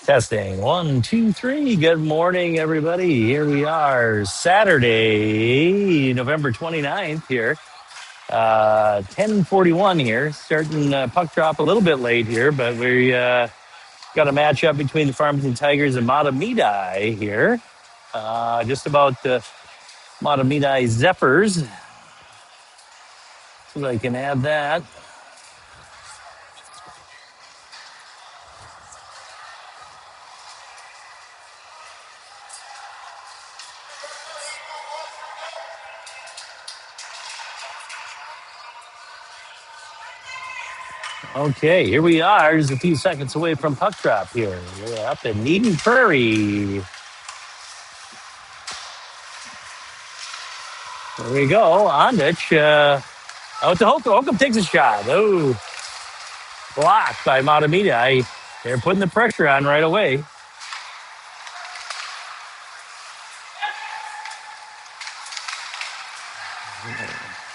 Testing. One, two, three. Good morning, everybody. Here we are, Saturday, November 29th here. 10:41 here. Starting puck drop a little bit late here, but we got a matchup between the Farmington Tigers and Mahtomedie here. Just about Mahtomedie Zephyrs. So I can add that. Okay, here we are. Just a few seconds away from puck drop here. We're up in Eden Prairie. There we go. Ondich. Out to Holcomb. Holcomb takes a shot. Oh, blocked by Mahtomedie. They're putting the pressure on right away.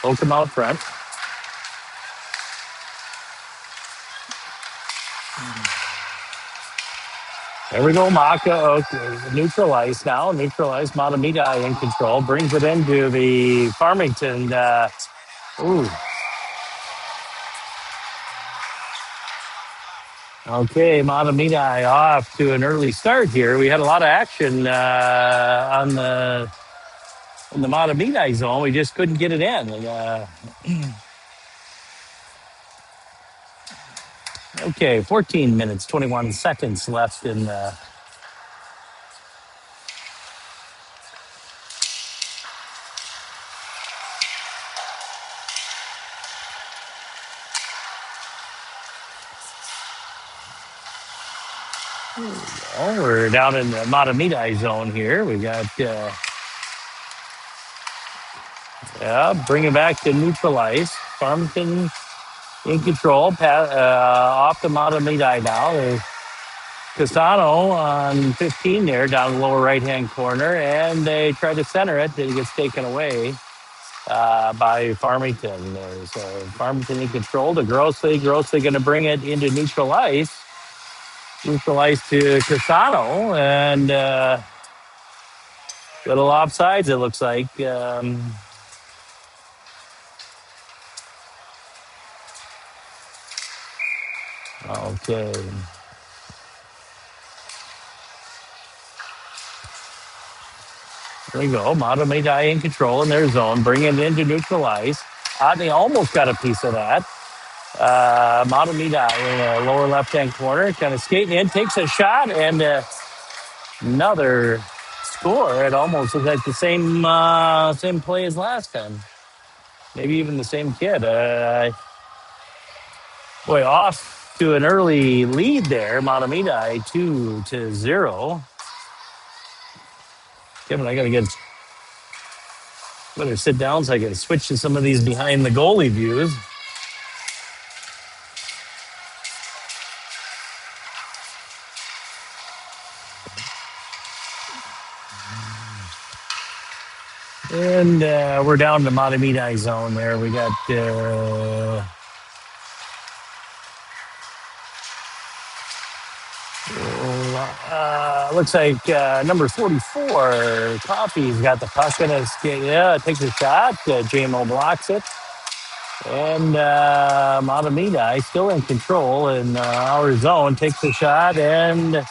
Holcomb out front. There we go, Maka. Okay. Neutralized now. Neutralized. Mahtomedie in control. Brings it into the Farmington. Ooh. Okay, Mahtomedie off to an early start here. We had a lot of action in the Mahtomedie zone. We just couldn't get it in. Okay, 14 minutes, 21 seconds left in the. Oh, we're down in the Mahtomedie zone here. We got, bring it back to neutralize. Farmington in control. Off the Mahtomedie now. There's Casano on 15 there, down the lower right-hand corner, and they try to center it. It gets taken away by Farmington. There's Farmington in control to Grossly. Grossly going to bring it into neutralize. Neutralize to Casano, and little offsides, it looks like. Okay. There we go. Mahtomedie in control in their zone, bringing it into neutralize. They almost got a piece of that. Mahtomedie in the lower left-hand corner, kind of skating in, takes a shot, and another score. It almost looks like the same play as last time. Maybe even the same kid. Boy, off to an early lead there. Mahtomedie 2-0. Kevin, I better sit down so I can switch to some of these behind the goalie views. And we're down to Mahtomedie zone there. We got looks like number 44, Coffee's got the puck and takes a shot. JMO blocks it. And Mahtomedie still in control in our zone, takes a shot, and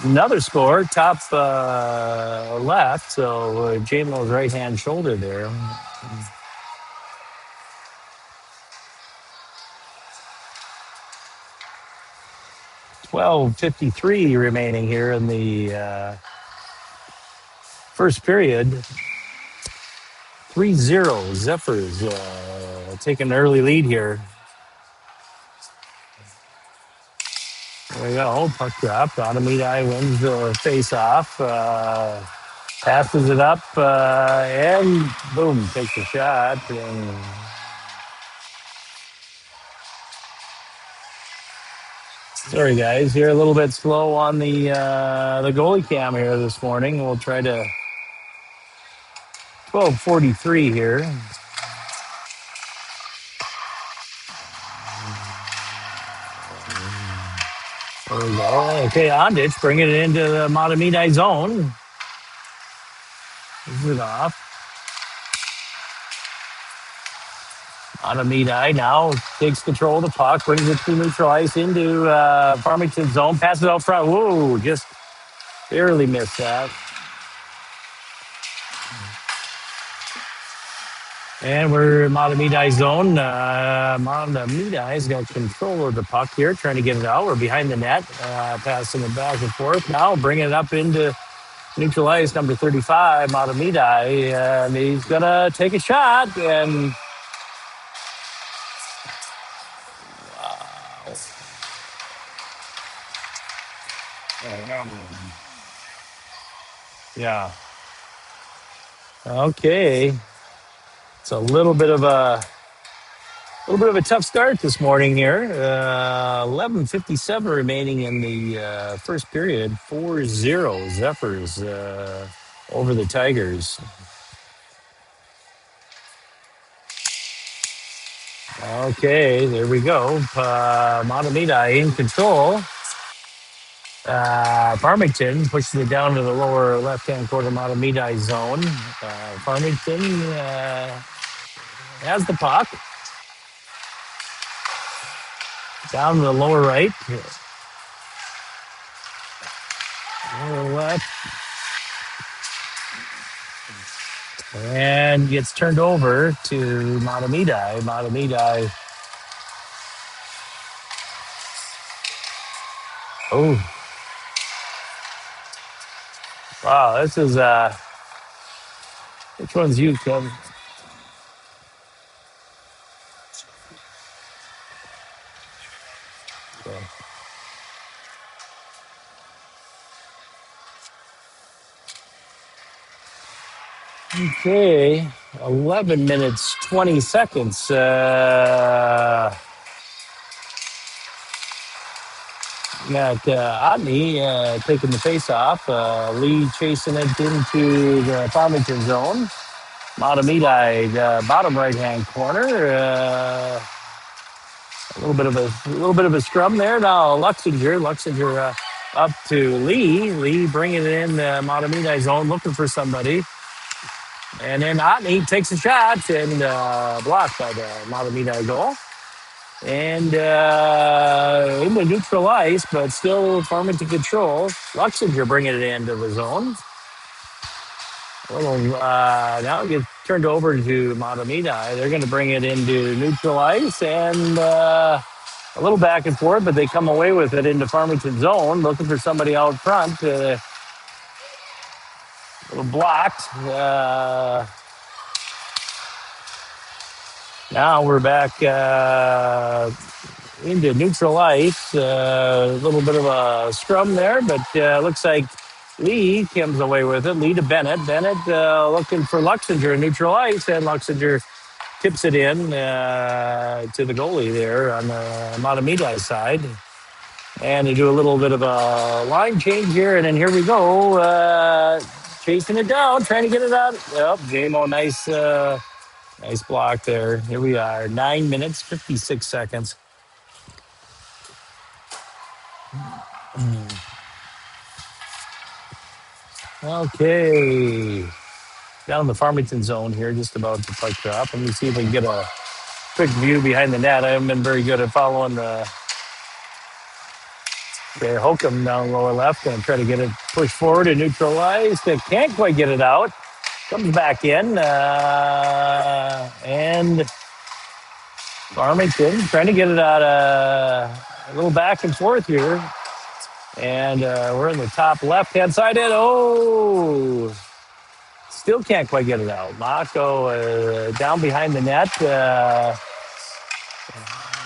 another score, top left. So JMO's right-hand shoulder there. 12:53 remaining here in the first period. 3-0 Zephyrs taking an early lead here. There we go. Puck drop. Mahtomedie wins the face-off. Passes it up and boom, takes a shot. And sorry, guys, you're a little bit slow on the goalie cam here this morning. We'll try to 12:43 here. There we go. Okay, Ondich bringing it into the Mahtomedie zone. This is off. Mahtomedie now takes control of the puck, brings it to neutral ice into Farmington zone, passes out front. Whoa, just barely missed that. And we're in Mahtomedie zone. Mahtomedie's got control of the puck here, trying to get it out. We're behind the net, passing it back and forth. Now bringing it up into neutral ice, number 35, Mahtomedie. And he's going to take a shot. And yeah. Okay. It's a little bit of a tough start this morning here. 11:57 remaining in the first period. 4-0 Zephyrs over the Tigers. Okay, there we go. Mahtomedie in control. Farmington pushes it down to the lower left-hand corner Mahtomedie zone. Farmington has the puck. Down to the lower right. Lower left. And gets turned over to Mahtomedie. Mahtomedie. Oh, wow. This is, which one's you, Kevin? Okay. 11 minutes, 20 seconds. Got Otney taking the face off. Lee chasing it into the Farmington zone. Mahtomedie, bottom right hand corner. A little bit of a scrum there. Now Luxinger up to Lee. Lee bringing it in the Mahtomedie zone, looking for somebody. And then Otney takes a shot and blocked by the Mahtomedie goal. And into neutral ice, but still Farmington control. Luxinger bringing it into the zone. Now it gets turned over to Mahtomedie. They're going to bring it into neutral ice and a little back and forth, but they come away with it into Farmington zone, looking for somebody out front. A little blocked. Now we're back into neutral ice. A little bit of a scrum there, but looks like Lee comes away with it. Lee to Bennett. Bennett looking for Luxinger in neutral ice, and Luxinger tips it in to the goalie there on the Mahtomedie side. And they do a little bit of a line change here, and then here we go. Chasing it down, trying to get it out. Yep, J-Mo, nice block there. Here we are, 9 minutes, 56 seconds. Okay. Down in the Farmington zone here, just about to puck drop. Let me see if we can get a quick view behind the net. I haven't been very good at following the Holcomb down lower left. Going to try to get it pushed forward and neutralized. They can't quite get it out. Comes back in. And Farmington trying to get it out a little back and forth here. And we're in the top left-hand side. And still can't quite get it out. Mako down behind the net.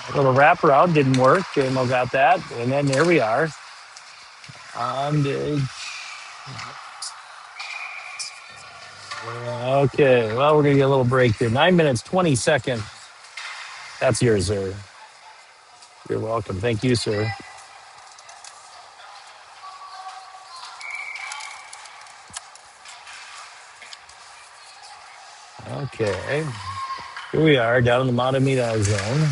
A little wraparound didn't work. Jamo got that. And then there we are. Okay, well, we're going to get a little break here. 9 minutes, 20 seconds. That's yours, sir. You're welcome. Thank you, sir. Okay. Here we are down in the Mahtomedie zone.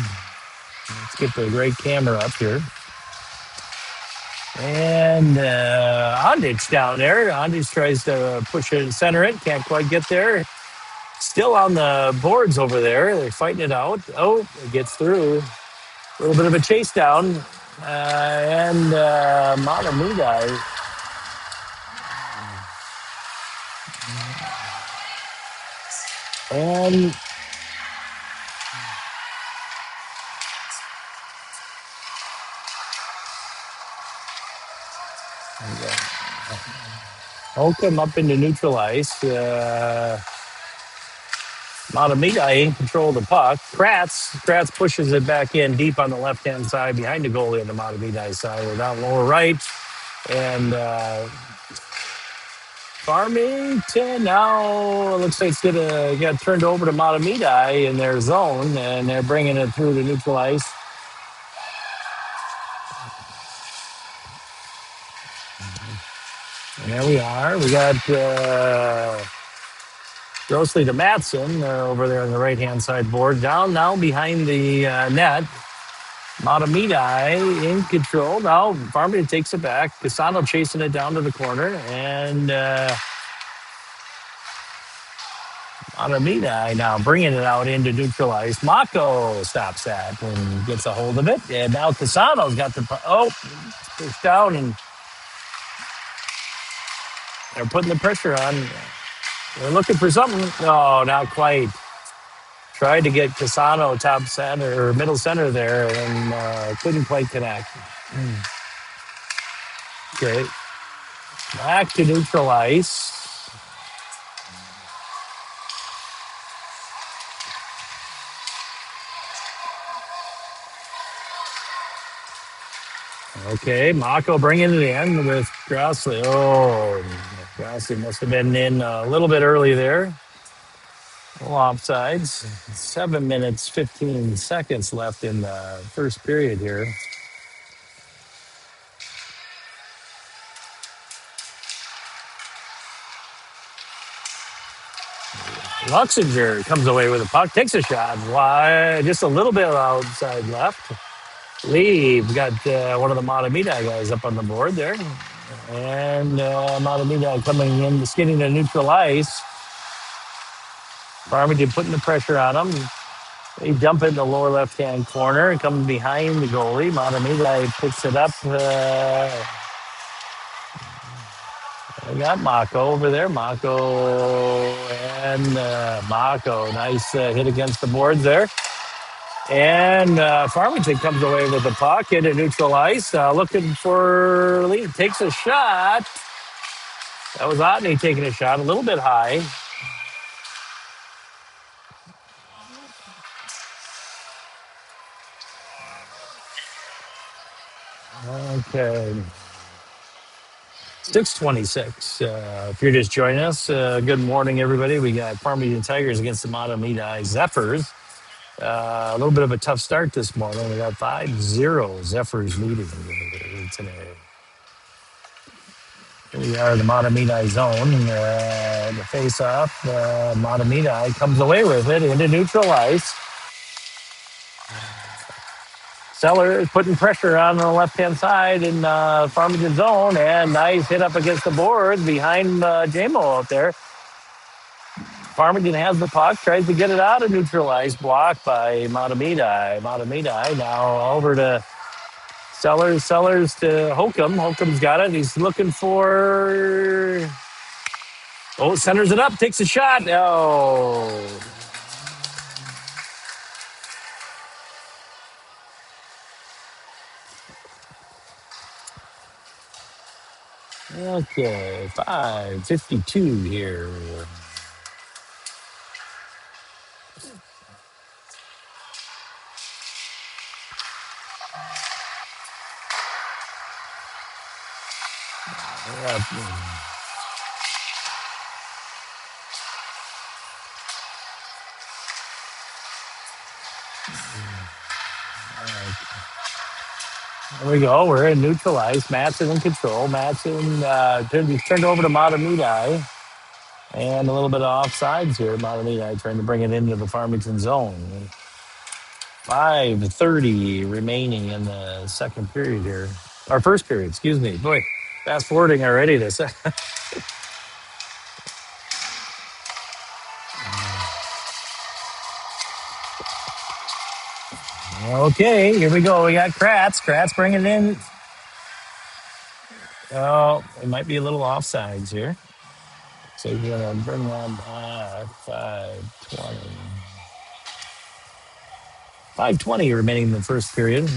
Let's get the great camera up here. And Ondich down there. Ondich tries to push it, center it, can't quite get there. Still on the boards over there. They're fighting it out. Oh, it gets through. A little bit of a chase down. And Mahtomedie. And Holcomb up into neutral ice. Mahtomedie in control of the puck. Kratz pushes it back in deep on the left-hand side behind the goalie on the Mahtomedie side. We're down lower right. And Farmington now looks like it's gonna get turned over to Mahtomedie in their zone, and they're bringing it through to neutral ice. And there we are. We got Grossly to Matson over there on the right-hand side board. Down now behind the net. Mahtomedie in control. Now Farmington takes it back. Casano chasing it down to the corner. And Mahtomedie now bringing it out into neutral ice. Mako stops that and gets a hold of it. And now Casano's got the... pushed down, and they're putting the pressure on. They're looking for something. Oh, not quite. Tried to get Casano top center or middle center there and couldn't quite connect. Okay. Back to neutral ice. Okay, Mako bringing it in with Grassley. Oh, Grassley must have been in a little bit early there. Offsides. 7 minutes, 15 seconds left in the first period here. Luxinger comes away with a puck, takes a shot. Why? Just a little bit outside left. Lee got one of the Mahtomedie guys up on the board there. And Mahtomedie coming in, skidding to neutral ice. Farmington putting the pressure on him. They dump it in the lower left-hand corner and come behind the goalie. Mahtomedie picks it up. They got Mako over there. Mako and Mako. Nice hit against the boards there. And Farmington comes away with the puck into neutral ice. Looking for Lee. Takes a shot. That was Otney taking a shot. A little bit high. Okay. 6:26. If you're just joining us, good morning, everybody. We got Farmington Tigers against the Mahtomedie Zephyrs. A little bit of a tough start this morning. We got 5-0 Zephyrs leading today. Here we are in the Mahtomedie zone. The face-off. Mahtomedie comes away with it into neutral ice. Seller is putting pressure on the left-hand side in Farmington zone, and nice hit up against the boards behind JMO out there. Farmington has the puck, tries to get it out of neutral ice, blocked by Mahtomedie. Mahtomedie now over to Sellers to Holcomb. Holcomb's got it. He's looking for... Oh, centers it up, takes a shot. Oh. Okay, 5:52 here. There we go. We're in neutral ice. Matson in control. Matson turned over to Mahtomedie. And a little bit of offsides here. Mahtomedie trying to bring it into the Farmington zone. 5:30 remaining in the second period here. Our first period, excuse me. Boy, fast forwarding already this. Okay, here we go. We got Kratz. Kratz bringing it in. Oh, it might be a little offsides here. So you're going to bring that back. 5:20. 5:20 remaining in the first period.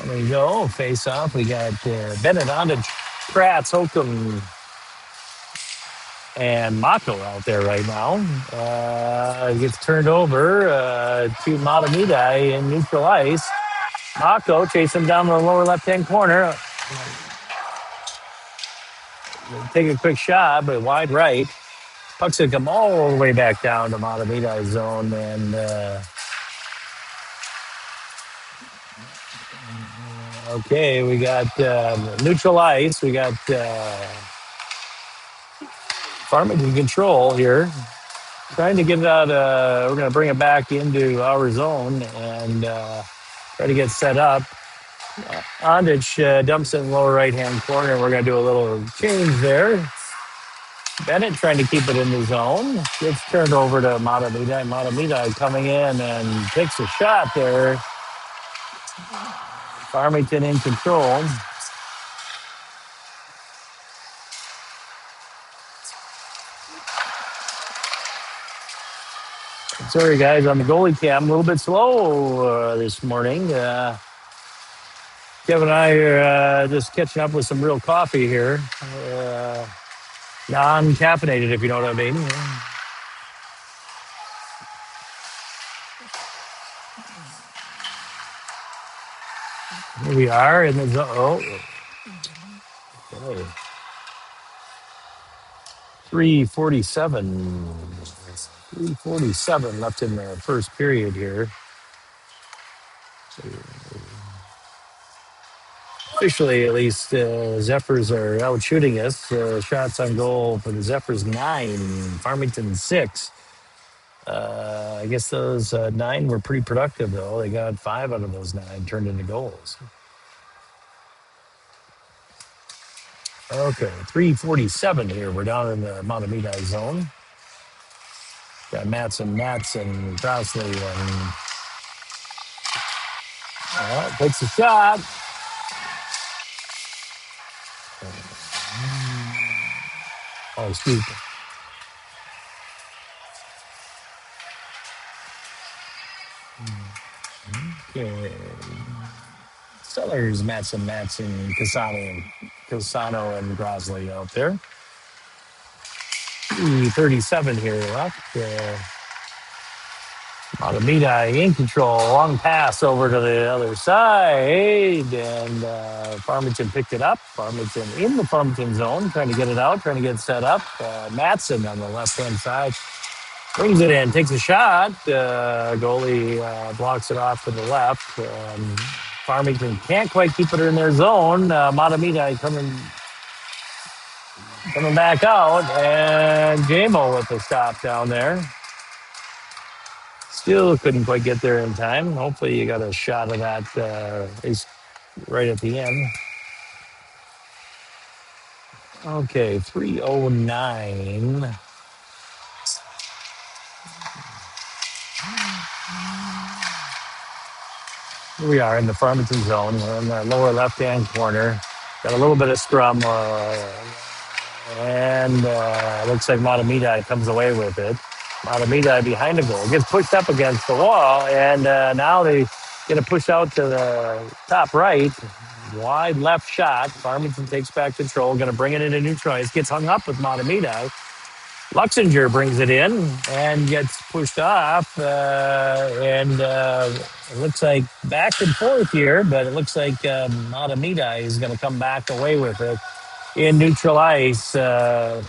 There we go. Face off. We got Bennett on to Kratz, Holcomb, and Mako out there right now. It gets turned over to Mahtomedie in neutral ice. Mako chasing him down the lower left-hand corner. Take a quick shot, but wide right. Puck's going to come all the way back down to Mahtomedie's zone. And okay, we got neutral ice. We got Farmington control here. Trying to get it out. We're going to bring it back into our zone and try to get set up. Ondich dumps it in the lower right-hand corner. We're going to do a little change there. Bennett trying to keep it in the zone. Gets turned over to Mahtomedie. Mahtomedie coming in and takes a shot there. Farmington in control. Sorry, guys, on the goalie cam, a little bit slow this morning. Kevin and I are just catching up with some real coffee here. Non-caffeinated, if you know what I mean. Here we are in the zone. Okay. 3:47. 3:47 left in the first period here. Officially, at least, Zephyrs are out shooting us. Shots on goal for the Zephyrs 9, Farmington 6. I guess those 9 were pretty productive, though. They got 5 out of those 9 turned into goals. Okay, 3:47 here. We're down in the Mahtomedie zone. Got Matson, Crossley, and takes a shot. Oh, excuse me. Okay. Sellers, Matson, Casano, and Grosley out there. 37 here left. Mahtomedie in control. Long pass over to the other side. And Farmington picked it up. Farmington in the Farmington zone, trying to get it out, trying to get set up. Matson on the left-hand side. Brings it in, takes a shot. Goalie blocks it off to the left. Farmington can't quite keep it in their zone. Mahtomedie coming back out, and JMO with the stop down there. Still couldn't quite get there in time. Hopefully you got a shot of that right at the end. Okay, 3:09. Here we are in the Farmington zone. We're in the lower left-hand corner. Got a little bit of scrum, and looks like Mahtomedie comes away with it. Mahtomedie behind the goal. Gets pushed up against the wall, and now they get a push out to the top right. Wide left shot. Farmington takes back control. Going to bring it into neutral ice. Gets hung up with Mahtomedie. Luxinger brings it in and gets pushed off. And it looks like back and forth here, but it looks like Mahtomedie is going to come back away with it in neutral ice. Yeah.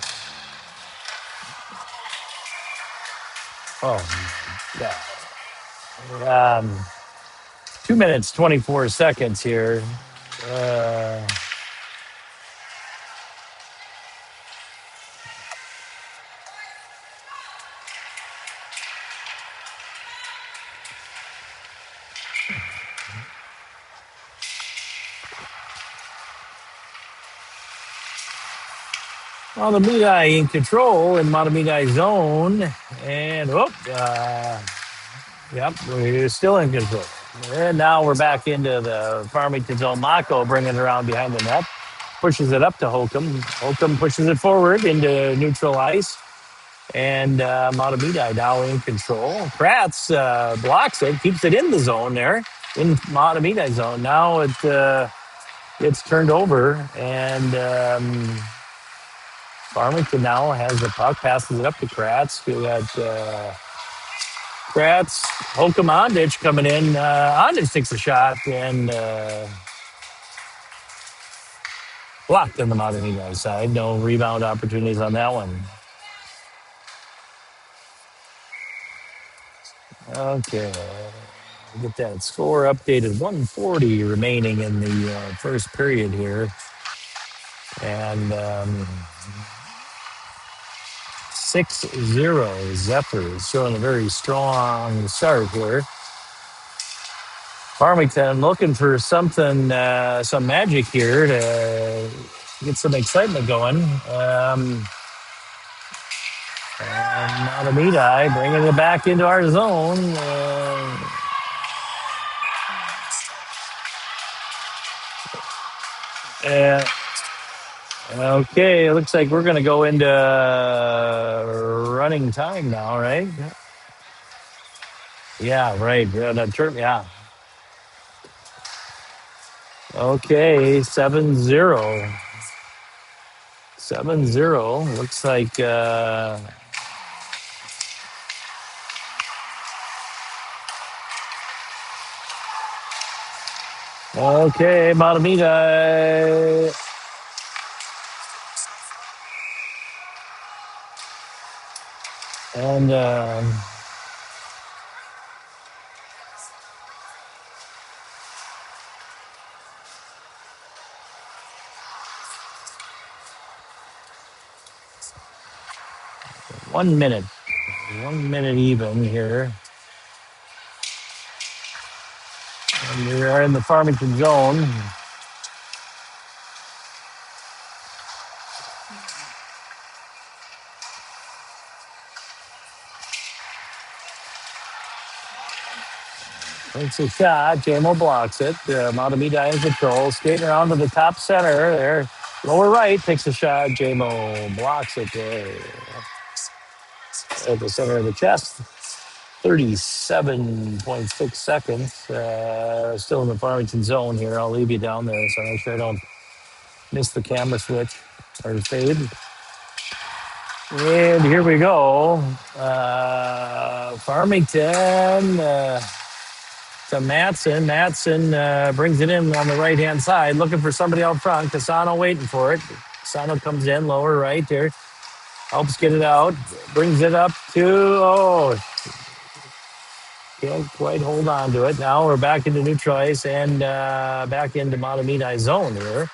2 minutes, 24 seconds here. Uh, Mahtomedi in control in Mahtomedi zone. And, yep, we're still in control. And now we're back into the Farmington zone. Mako bringing it around behind the net. Pushes it up to Holcomb. Holcomb pushes it forward into neutral ice. And Mahtomedi now in control. Kratz blocks it, keeps it in the zone there, in Mahtomedi zone. Now it's turned over, and Farmington now has the puck, passes it up to Kratz. We got Kratz, Holcomb, Ondich coming in. Ondich takes a shot and blocked on the Mahtomedi side. No rebound opportunities on that one. Okay. Get that score updated. 140 remaining in the first period here. And 6-0 Zephyrs showing a very strong start here. Farmington looking for something, some magic here to get some excitement going. And Mahtomedi bringing it back into our zone. Uh, Okay, it looks like we're going to go into running time now, right? Yeah, right. Yeah. Okay, 7-0. 7-0. Looks like okay, Mahtomedi. And 1 minute. 1 minute even here. And we are in the Farmington zone. Takes a shot. JMO blocks it. Mahtomedi in control. Skating around to the top center there. Lower right takes a shot. JMO blocks it there at the center of the chest. 37.6 seconds. Still in the Farmington zone here. I'll leave you down there so I make sure I don't miss the camera switch or fade. And here we go. Farmington. To Matson. Matson brings it in on the right-hand side, looking for somebody out front. Casano waiting for it. Casano comes in, lower right there. Helps get it out. Brings it up to, can't quite hold on to it. Now we're back into neutral ice and back into Mahtomedi zone here.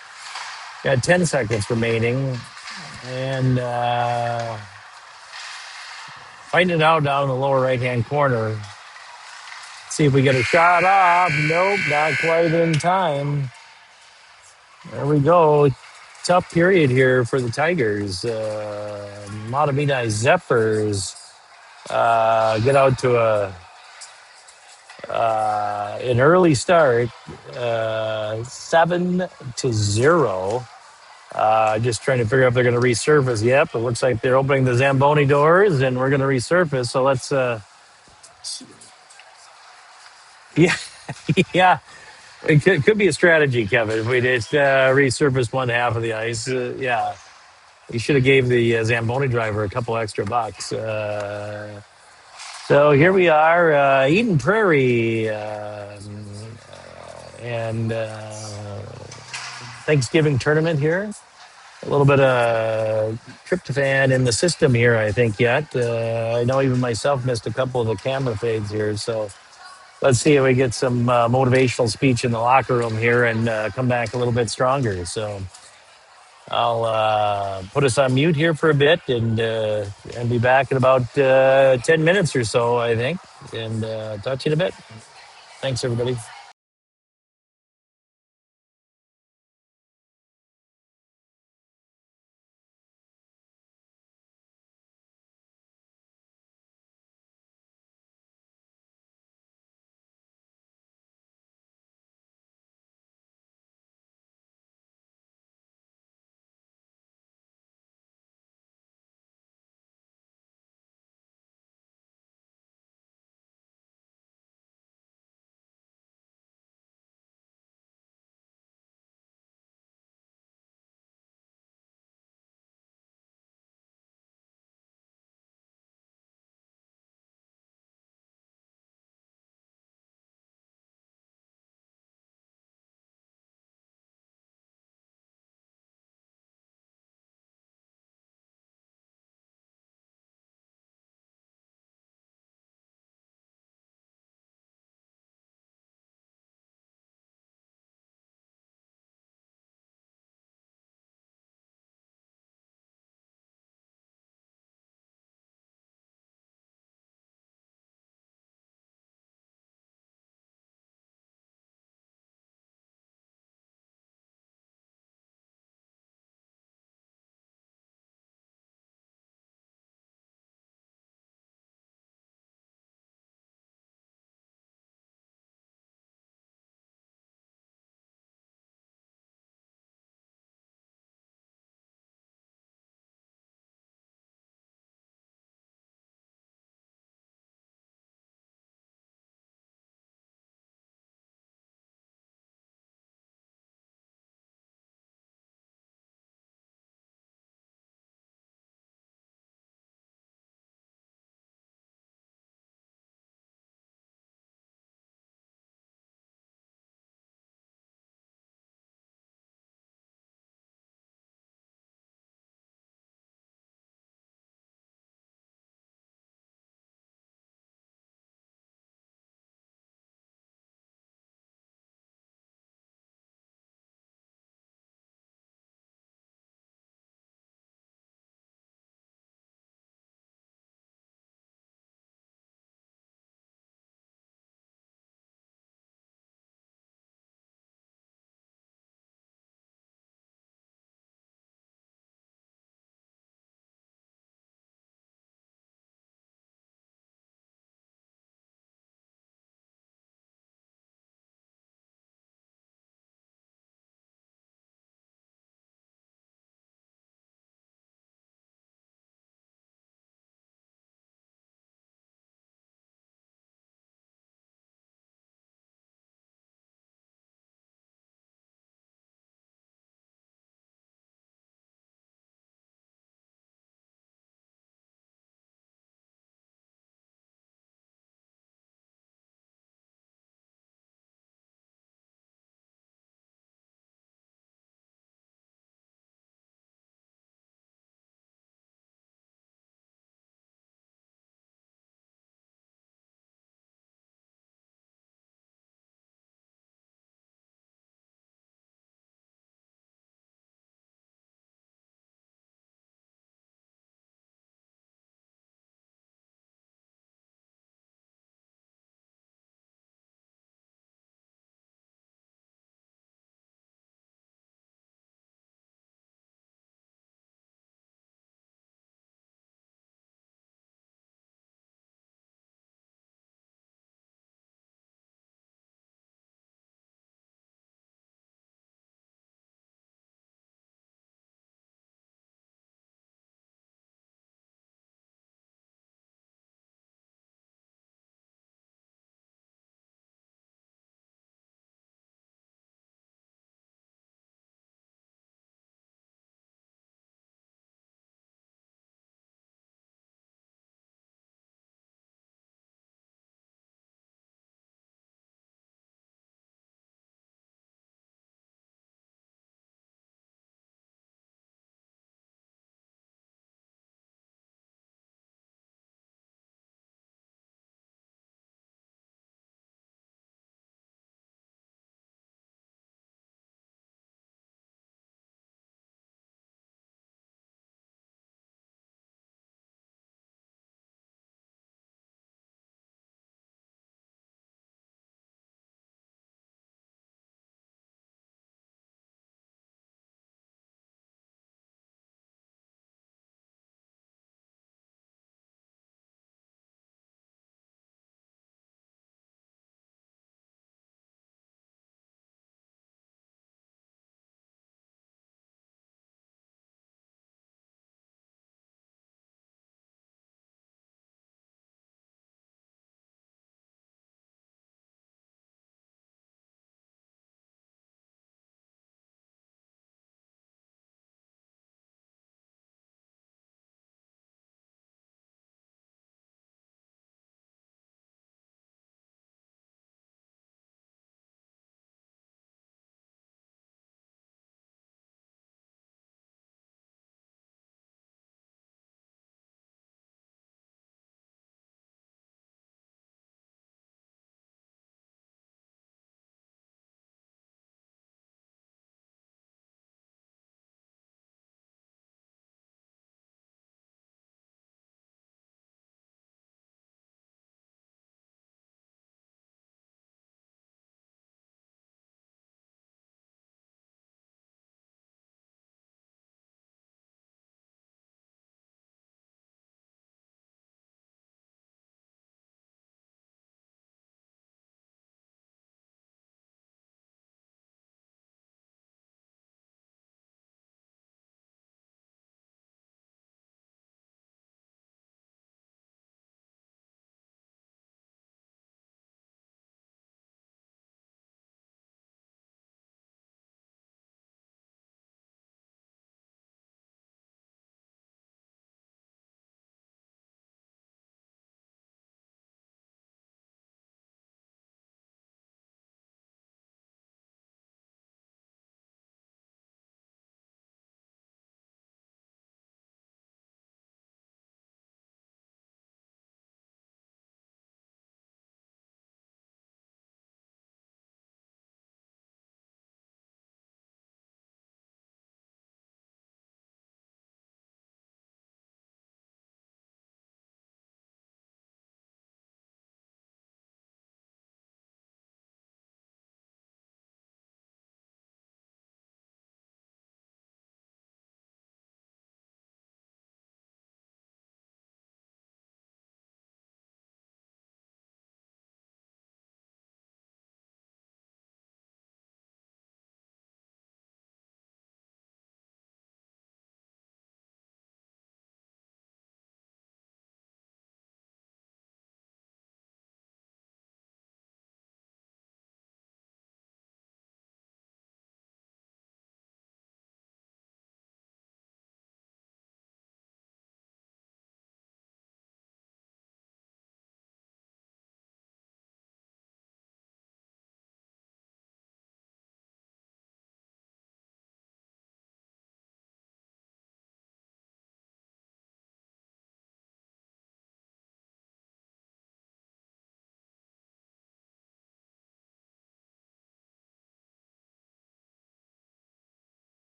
Got 10 seconds remaining. And fighting it out down in the lower right-hand corner. See if we get a shot off. Nope, not quite in time. There we go. Tough period here for the Tigers. Mahtomedi Zephyrs get out to an early start, 7-0. Just trying to figure out if they're going to resurface. Yep, it looks like they're opening the Zamboni doors, and we're going to resurface. So let's, yeah, yeah. It could be a strategy, Kevin. If we just resurfaced one half of the ice, yeah. You should have gave the Zamboni driver a couple extra bucks. So here we are, Eden Prairie, and Thanksgiving tournament here. A little bit of tryptophan in the system here, I think, yet. I know even myself missed a couple of the camera fades here. So let's see if we get some motivational speech in the locker room here and come back a little bit stronger. So I'll put us on mute here for a bit and be back in about 10 minutes or so, I think. And talk to you in a bit. Thanks, everybody.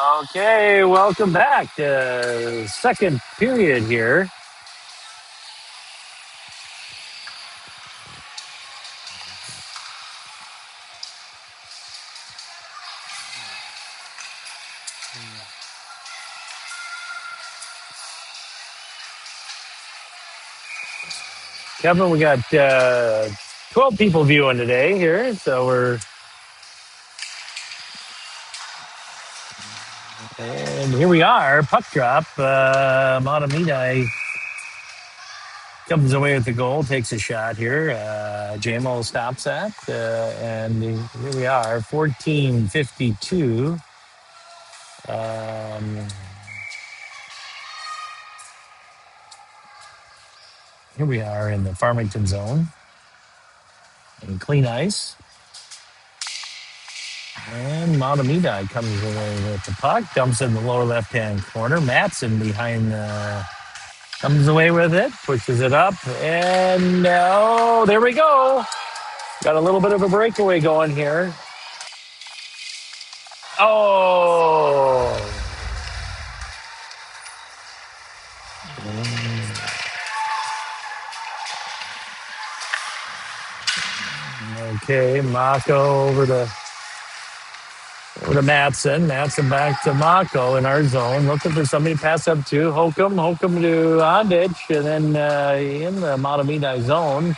Okay, welcome back. Second period here. Kevin, we got 12 people viewing today here. So and here we are, puck drop. Mahtomedie comes away with the goal, takes a shot here. JMO stops that. And here we are, 14:52. Um, Here we are in the Farmington zone in clean ice. And Mahtomedie comes away with the puck, dumps it in the lower left-hand corner. Matson behind comes away with it, pushes it up, and oh, there we go. Got a little bit of a breakaway going here. Oh, okay. Mako over to Matson. Matson back to Mako in our zone, looking for somebody to pass up to. Holcomb to Ondich, and then in the Mahtomedie zone.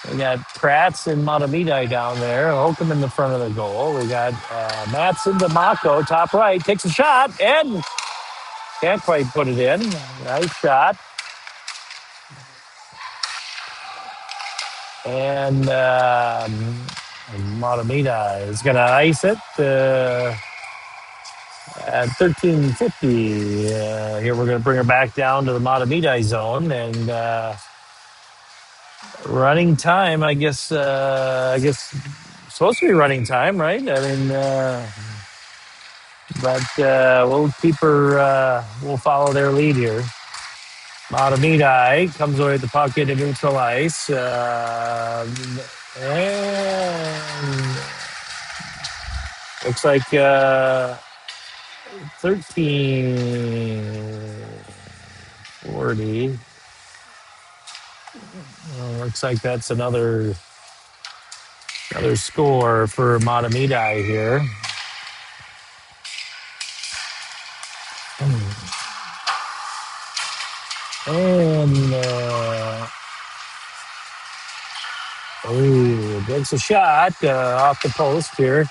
We got Kratz and Mahtomedie down there. Holcomb in the front of the goal. We got Matson to Mako, top right, takes a shot and can't quite put it in. Nice shot. And Mahtomedie is going to ice it at 13:50. Here we're going to bring her back down to the Mahtomedie zone and running time. I guess supposed to be running time, right? I mean. But we'll keep her. We'll follow their lead here. Mahtomedie comes away with the puck into neutral ice, and looks like 13:40. Looks like that's another score for Mahtomedie here. And takes a shot off the post here.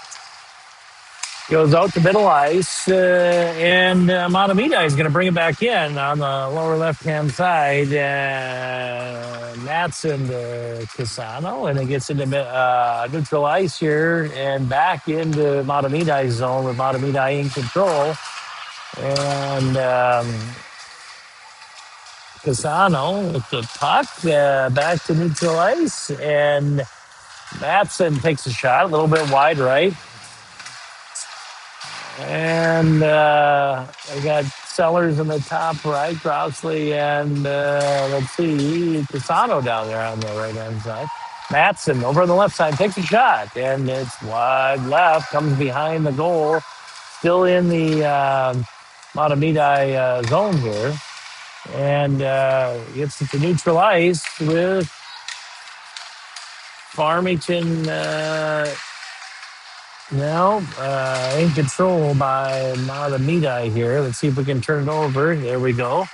Goes out to middle ice, and Mahtomedie is going to bring it back in on the lower left-hand side. Matson to Casano, and it gets into neutral ice here and back into Mahtomedie's zone with Mahtomedie in control. And Casano with the puck back to neutral ice, and Matson takes a shot a little bit wide right. And I got Sellers in the top right, Crossley, and let's see, Casano down there on the right hand side. Matson over on the left side takes a shot, and it's wide left, comes behind the goal, still in the Mahtomedie zone here, and gets it to neutral ice with Farmington. Now, in control by Mahtomedie here. Let's see if we can turn it over. There we go.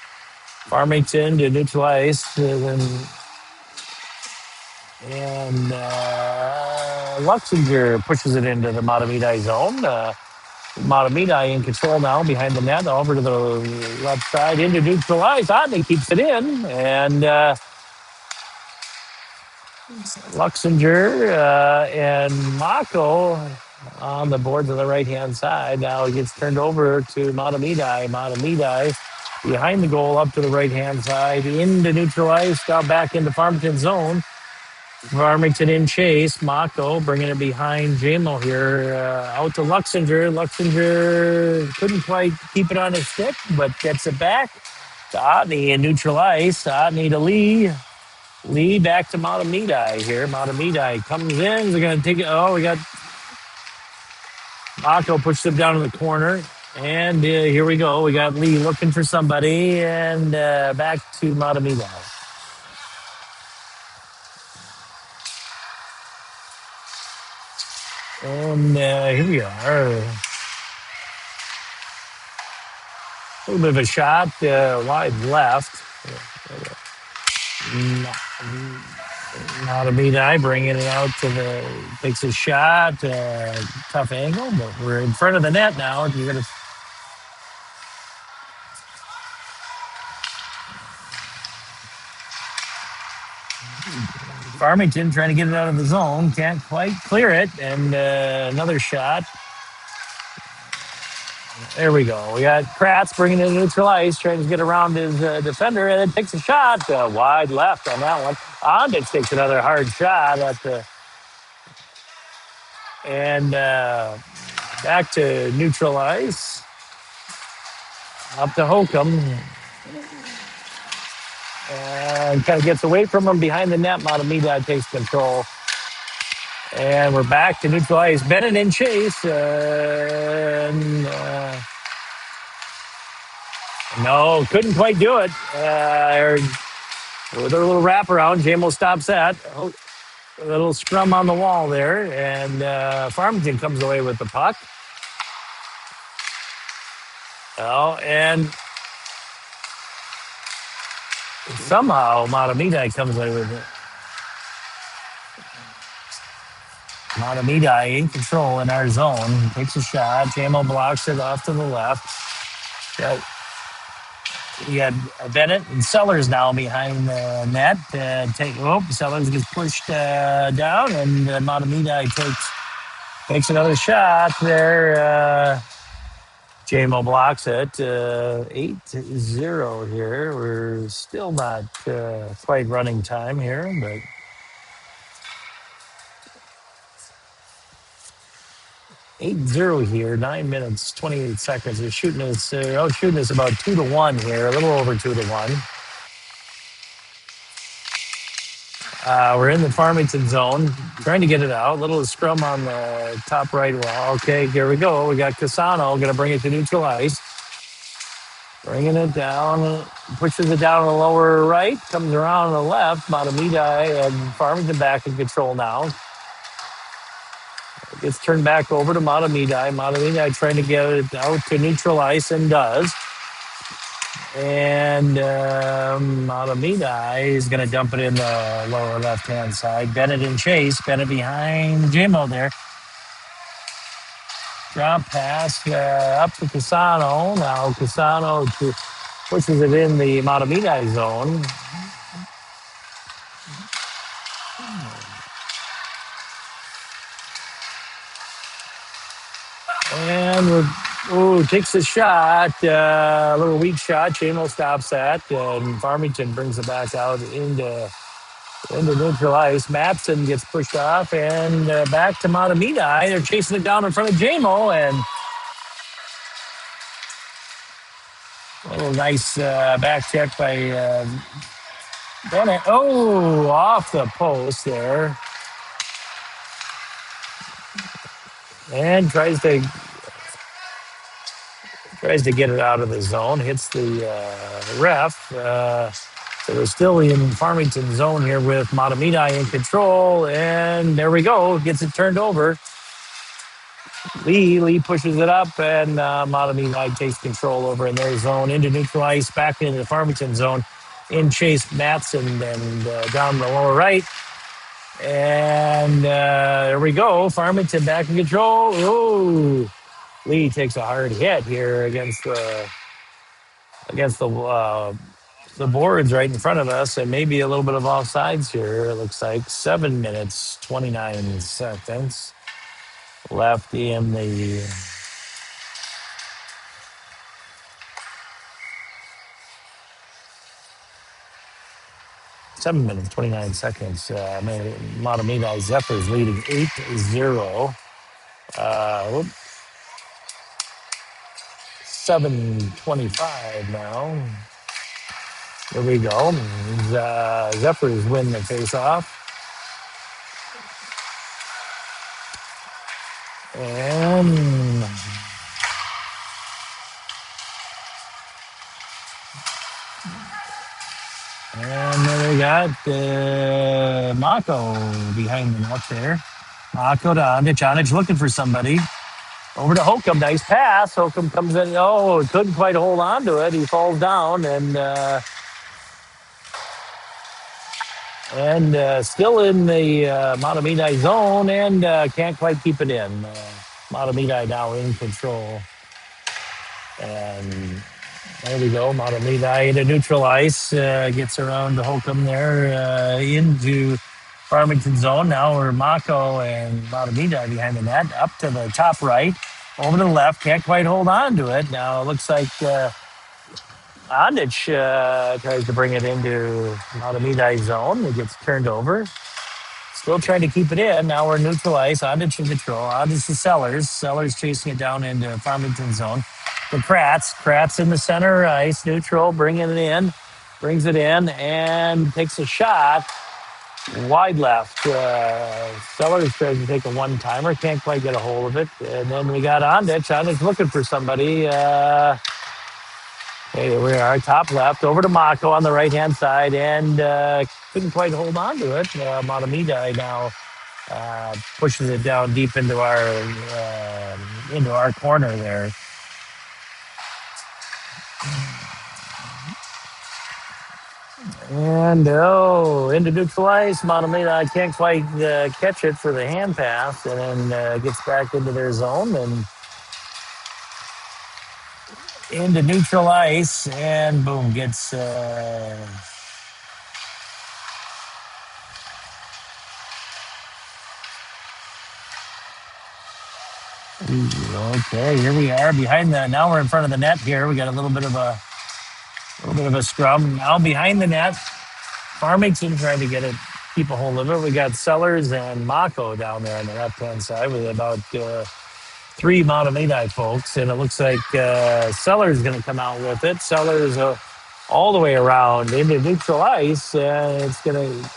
Farmington to neutral ice. And Luxinger pushes it into the Mahtomedie zone. Mahtomedie in control now behind the net. Over to the left side into neutral ice. Otney keeps it in. And Luxinger and Mako on the boards on the right-hand side. Now it gets turned over to Mahtomedie. Mahtomedie behind the goal up to the right-hand side into neutral ice. Now back into Farmington zone. Farmington in chase. Mako bringing it behind JMO here. Out to Luxinger. Luxinger couldn't quite keep it on his stick, but gets it back to Otney in neutral ice. Otney to Lee. Lee back to Mahtomedie here. Mahtomedie comes in. They're going to take it. Oh, we got Mako pushed him down in the corner. And here we go. We got Lee looking for somebody, and back to Mahtomedi. And here we are. A little bit of a shot wide left. Mahtomedi bringing it out to the, takes a shot, tough angle, but we're in front of the net now. You're gonna Farmington trying to get it out of the zone, can't quite clear it, and another shot. There we go. We got Kratz bringing it to neutral ice, trying to get around his defender, and then takes a shot wide left on that one. Ondich takes another hard shot at the, and back to neutral ice. Up to Holcomb. And kind of gets away from him behind the net. Mahtomedi takes control. And we're back to neutral ice. Bennett in chase. No, couldn't quite do it. With a little wraparound, JMO stops that. A little scrum on the wall there. And Farmington comes away with the puck. Oh, and somehow Mahtomedi comes away with it. Mahtomedi in control in our zone. Takes a shot. JMO blocks it off to the left. Yeah, you had Bennett and Sellers now behind the net. Sellers gets pushed down, and Mahtomedi takes another shot there. JMO blocks it. 8-0 here. We're still not quite running time here, but 8-0 here. 9 minutes, 28 seconds. They're shooting us. Shooting us about 2-1 here. A little over 2-1. We're in the Farmington zone, trying to get it out. Little scrum on the top right wall. Okay, here we go. We got Casano going to bring it to neutral ice. Bringing it down, pushes it down on the lower right, comes around on the left. Mahtomedi and Farmington back in control now. Gets turned back over to Mahtomedi. Mahtomedi trying to get it out to neutral ice and does. And Mahtomedi is going to dump it in the lower left-hand side. Bennett in chase. Bennett behind Jimo there. Drop pass up to Casano. Now Casano pushes it in the Mahtomedi zone. And takes a shot. A little weak shot. Jimo stops that. And Farmington brings it back out into neutral ice. Matson gets pushed off and back to Mahtomedi. They're chasing it down in front of JMO, and a little nice back check by Bennett. Oh, off the post there. And tries to get it out of the zone. Hits the ref. So we're still in Farmington zone here with Mahtomedi in control. And there we go. Gets it turned over. Lee pushes it up, and Mahtomedi takes control over in their zone into neutral ice, back into the Farmington zone. In chase Matson and down the lower right. And there we go. Farmington back in control. Oh, Lee takes a hard hit here against the boards right in front of us, and maybe a little bit of offsides here. It looks like 7 minutes, 29 seconds left in the 7 minutes, 29 seconds. Mahtomedi Zephyrs leading 8-0. 7:25 now. Here we go. Zephyrs win the face-off. And And then we got Mako behind the net there. Mako to Andich. Andich looking for somebody. Over to Holcomb. Nice pass. Holcomb comes in. Oh, couldn't quite hold on to it. He falls down and still in the Mahtomedi zone and can't quite keep it in. Mahtomedi now in control. And there we go. Mahtomedi into neutral ice. Gets around the Holcomb there into Farmington zone. Now we're Mako and Mahtomedi behind the net. Up to the top right. Over to the left. Can't quite hold on to it. Now it looks like Andich tries to bring it into Mahtomedi zone. It gets turned over. Still trying to keep it in. Now we're neutral ice. Andich in control. Andich to Sellers. Sellers chasing it down into Farmington zone. The Kratz. Kratz in the center ice. Neutral. Bringing it in. Brings it in and takes a shot. Wide left. Sellers tries to take a one-timer. Can't quite get a hold of it. And then we got Andich. Andich looking for somebody. Hey, we are top left over to Mako on the right hand side and couldn't quite hold on to it. Mahtomedi now pushes it down deep into our corner there. And into neutral ice. Mahtomedi can't quite catch it for the hand pass and then gets back into their zone and into neutral ice and boom, gets okay, here we are behind the. Now we're in front of the net. Here we got a little bit of a scrum. Now behind the net, Farmington trying to get it, keep a hold of it. We got Sellers and Mako down there on the left hand side with about three Mahtomedi folks, and it looks like Sellers going to come out with it. Sellers all the way around into neutral ice, and it's going to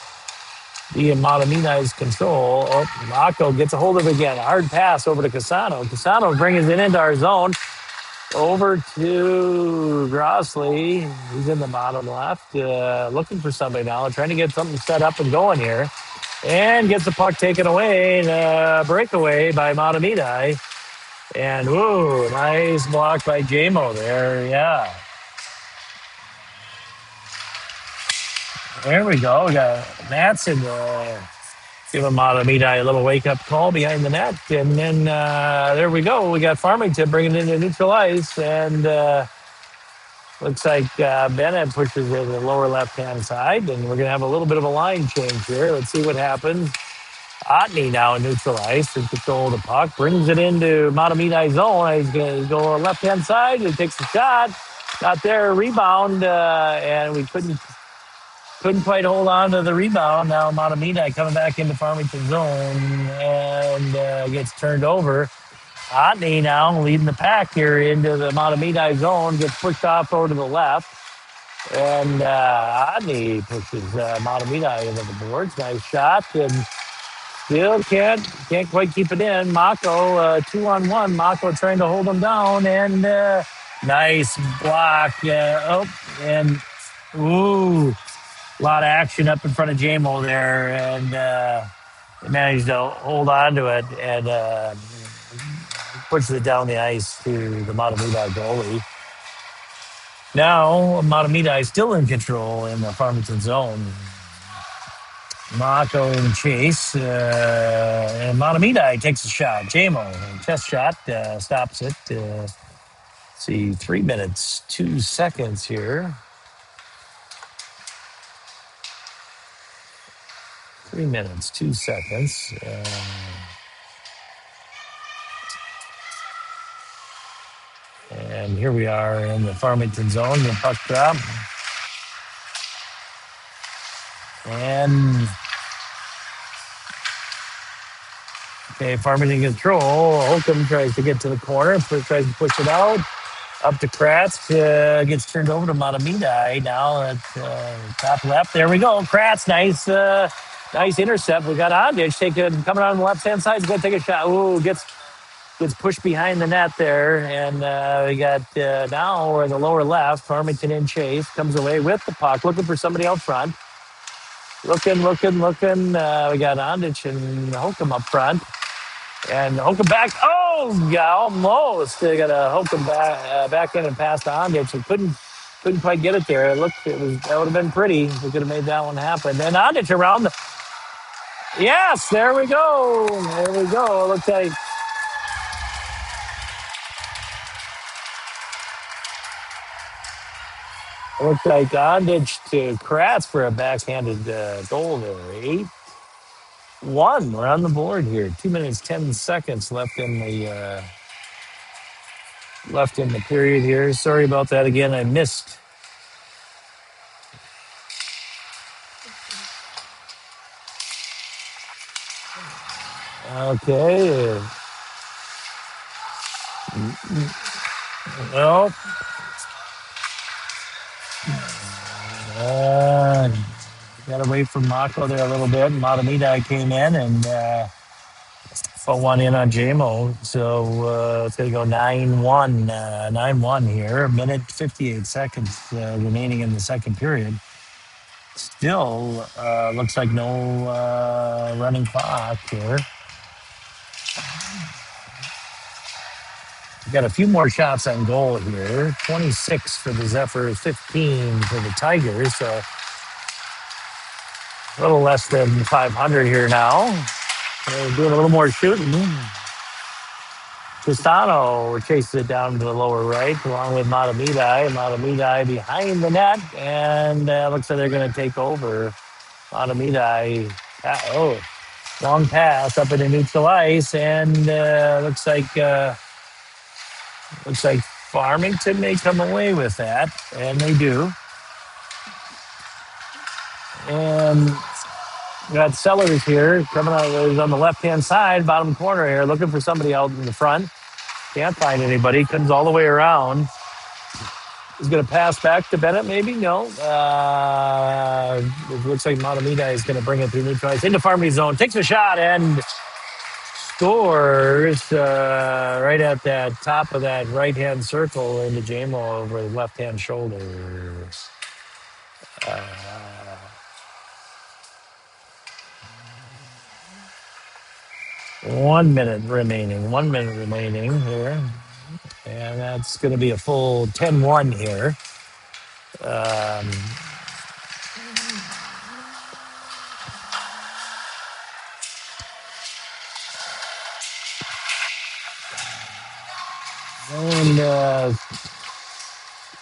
be in Mahtomedi's control. Oh, Mako gets a hold of it again. Hard pass over to Casano. Casano brings it into our zone. Over to Grossley. He's in the bottom left, looking for somebody now, trying to get something set up and going here. And gets the puck taken away. Breakaway by Mahtomedi. And, ooh, nice block by JMO there. Yeah. There we go. We got Matson giving Mahtomedi a little wake-up call behind the net. And then there we go. We got Farmington bringing it into neutral ice. And looks like Bennett pushes it to the lower left-hand side. And we're going to have a little bit of a line change here. Let's see what happens. Otney now in neutral ice in control of the puck. Brings it into Mahtomedi's zone. He's going to go left-hand side. He takes the shot. Got there. Rebound. And we couldn't quite hold on to the rebound. Now Mahtomedi coming back into Farmington zone and gets turned over. Otney now leading the pack here into the Mahtomedi zone. Gets pushed off over to the left. And Otney pushes Mahtomedi into the boards. Nice shot. And still can't quite keep it in. Mako 2-on-1. Mako trying to hold him down. And nice block. And ooh. A lot of action up in front of JMO there, and they managed to hold on to it and pushes it down the ice to the Mahtomedi goalie. Now, Mahtomedi is still in control in the Farmington zone. Mako in chase, and Mahtomedi takes a shot. JMO, chest shot, stops it. See, 3 minutes, 2 seconds here. 3 minutes, 2 seconds. And here we are in the Farmington zone, the puck drop. And okay, Farmington control. Holcomb tries to get to the corner, tries to push it out. Up to Kratz, gets turned over to Mahtomedi now at top left. There we go. Kratz, nice intercept. We got Andich coming on the left-hand side. He's going to take a shot. Ooh, gets gets pushed behind the net there, and we got now we're in the lower left. Farmington in chase comes away with the puck, looking for somebody out front. Looking. We got Ondich and Holcomb up front, and Holcomb back. Oh, yeah, almost. They got a Holcomb back in and passed to Ondich, and couldn't quite get it there. That would have been pretty. We could have made that one happen. Then Ondich around the. Yes, there we go. There we go. It looks like Ondich to Kratz for a backhanded goal there. 8-1. We're on the board here. 2 minutes 10 seconds left in the period here. Sorry about that again. I missed. Okay. Well, uh, got away from Mako there a little bit. Mahtomedie came in and put one in on JMO. So it's going to go 9-1, 9-1 here. 1 minute 58 seconds remaining in the second period. Still looks like no running clock here. We've got a few more shots on goal here. 26 for the Zephyrs, 15 for the Tigers. So a little less than 500 here now. We're doing a little more shooting. Castano chases it down to the lower right along with Mahtomedie. Mahtomedie behind the net, and looks like they're going to take over. Mahtomedie, long pass up into neutral ice, and looks like Farmington may come away with that, and they do. And we got Sellers here coming out. He's on the left-hand side, bottom corner here, looking for somebody out in the front. Can't find anybody. Comes all the way around. He's going to pass back to Bennett, maybe? No. It looks like Mahtomedie is going to bring it through neutral ice into Farmington zone. Takes a shot and scores right at that top of that right-hand circle into JMO over the left-hand shoulder. 1 minute remaining. 1 minute remaining here. And that's going to be a full 10-1 here. Um, and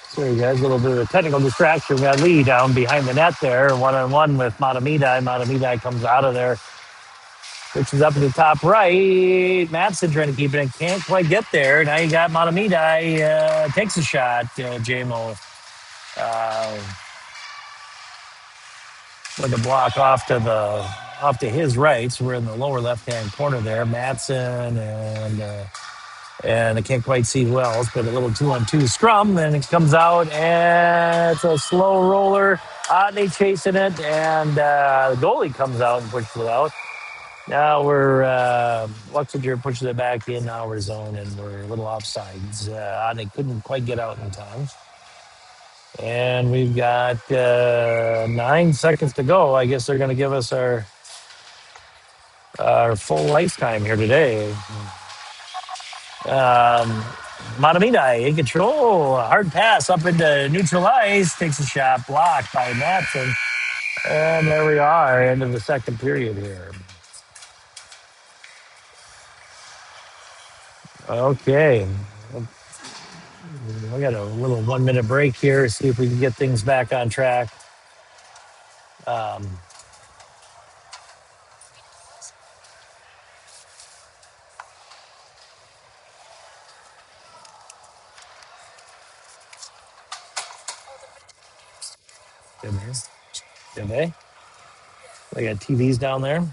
sorry, guys, a little bit of a technical distraction. We got Lee down behind the net there, one-on-one with Mahtomedie. Mahtomedie comes out of there, switches up to the top right. Matson trying to keep it, can't quite get there. Now you got Mahtomedie takes a shot. JMO with a block off to his right. So we're in the lower left-hand corner there. Matson and I can't quite see who else, but a little 2-on-2 scrum, and it comes out, and it's a slow roller. Otney chasing it, and the goalie comes out and pushes it out. Now Luxinger pushes it back in our zone, and we're a little offsides. Otney couldn't quite get out in time. And we've got 9 seconds to go. I guess they're going to give us our full lifetime here today. Mahtomedie in control. Hard pass up into neutral ice. Takes a shot blocked by Matson. And there we are, end of the second period here. Okay. We got a little 1 minute break here. See if we can get things back on track. Um, did they? Did they? They got TVs down there.